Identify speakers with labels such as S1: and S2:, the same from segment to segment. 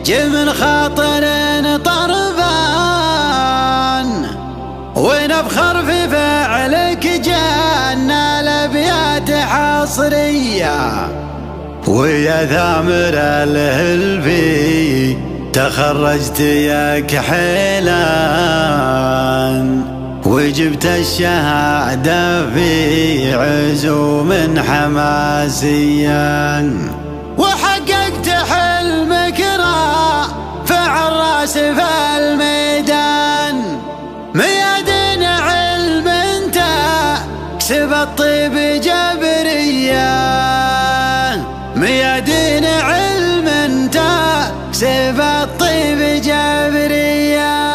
S1: من خاطر طربان، ونفخر في فعلك جانا الابيات حصرية. ويا ثامر الهلفي تخرجت يا كحيلان، وجبت الشهادة في عزوم حماسيا، وحققت حلمك رافع الراس في الميدان. ميادين علم انت كسب الطيب جبرية، ميادين علم انت كسب الطيب جبرية.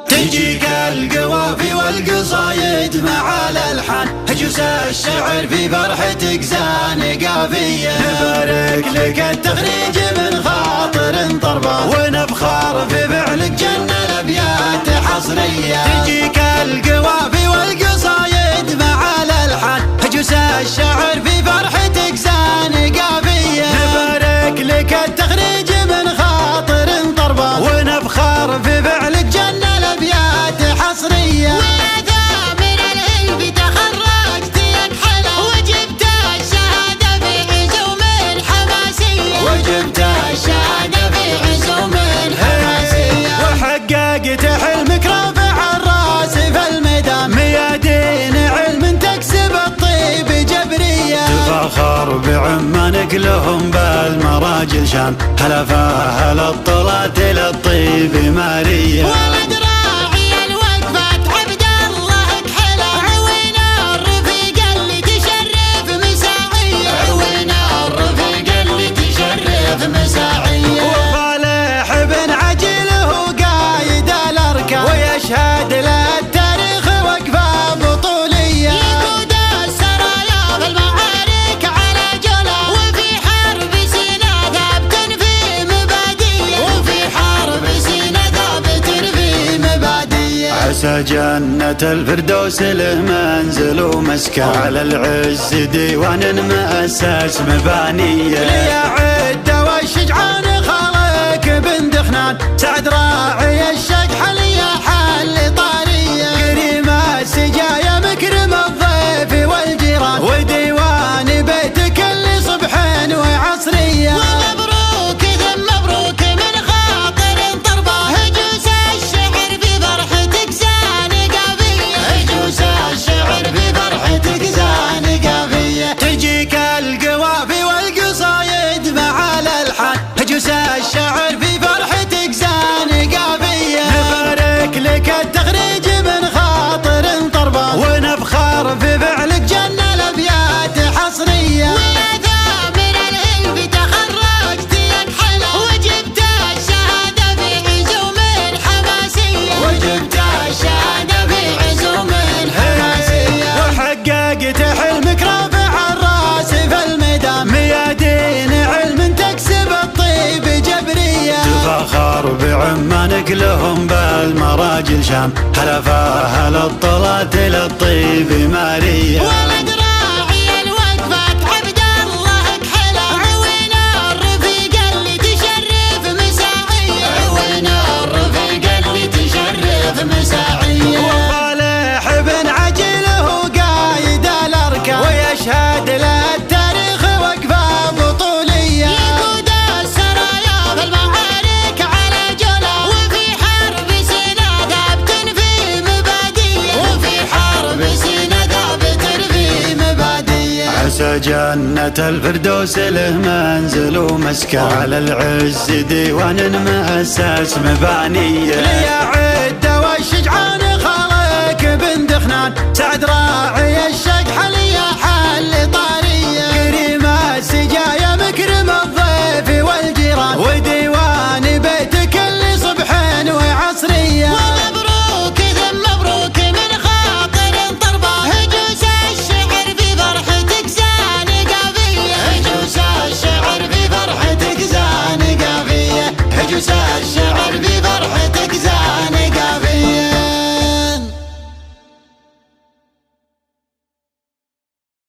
S1: تجيك القوافي والقصايد مع الالحان، هجوس الشعر في فرحتك زان قافية. نبارك لك التخريج من خاطر طربان، ونفخر في فعلك جنة الابيات حصرية. تجيك القوافي والقصايد مع الالحان، هجوس الشعر في فرحتك زان قافية. نبارك لك التخريج من خاطر طربان، ونفخر في فعلك جنة الابيات حصرية.
S2: ويا ثامر الهلفي تخرجت يا كحيلان، وجبت الشهادة في عزوم حماسية،
S1: وجبت
S2: الشهادة في عزوم حماسية.
S1: وحققت حلمك رافع الراس في الميدان. ميادين علم تكسب الطيب جبرية، تفاخر بعمانك لهم بالمراجل شان. هلا فهل الطلات للطيب مارية،
S2: ولد راعي الوقفات عبد الله كحيلان، عوين الرفيق اللي تشرف مساعية، عوين الرفيق اللي تشرف مساعية.
S1: وصالح بن عجيل هو قايد الاركان، ويشهد للتاريخ وقفة بطولية.
S2: يقود السرايا في المعارك على جولة، وفي حرب سينا ثابت في مبادئه، وفي حرب سينا ثابت في مبادئه.
S1: عسى جنة الفردوس له منزل ومسكن، على العز ديوان مؤسس مبانية. ليعد والشجعان خالك بن دخنان، سعد راعي الشقح ليا حل طارية. كريم السجايا مكرم الضيف والجيران، وديوان بيتك اللي صبحين وعصرية.
S2: ومبروك ثم مبروك من خاطر طربان، هجوس الشعر في فرحتك زان قافية، هجوس الشعر في فرحتك زان قافية.
S1: تجيك القوافي والقصايد مع الالحان، هجوس الشعر في فرحتك زان قافية. نبارك لك التخريج من خاطر طربان، ونفخر في فعلك جنة الابيات حصرية.
S2: ويا ثامر الهلفي تخرجت يا كحيلان، وجبت الشهادة في عزوم حماسية،
S1: وجبت
S2: الشهادة في عزوم حماسية.
S1: وحققت حلمك رافع الراس في الميدان. ميادين علم تكسب الطيب جبرية، تفاخر بعمانك لهم بالمراجل شان. هلا فهل الطلات للطيب مارية،
S2: ولد راعي الوقفات عبد الله كحيلان، عوين الرفيق اللي تشرف مساعية، عوين الرفيق اللي تشرف مساعية.
S1: وصالح بن عجيل هو قايد الاركان، ويشهد للتاريخ وقفة بطولية.
S2: يقود السرايا في المعارك على جولة، وفي حرب سينا ثابت في مبادئه، وفي حرب سينا ثابت في مبادئه.
S1: عسى جنة الفردوس له منزل ومسكن، على العز ديوان مؤسس مبانية. ليعد والشجعان خالك بن دخنان، سعد راعي الشعر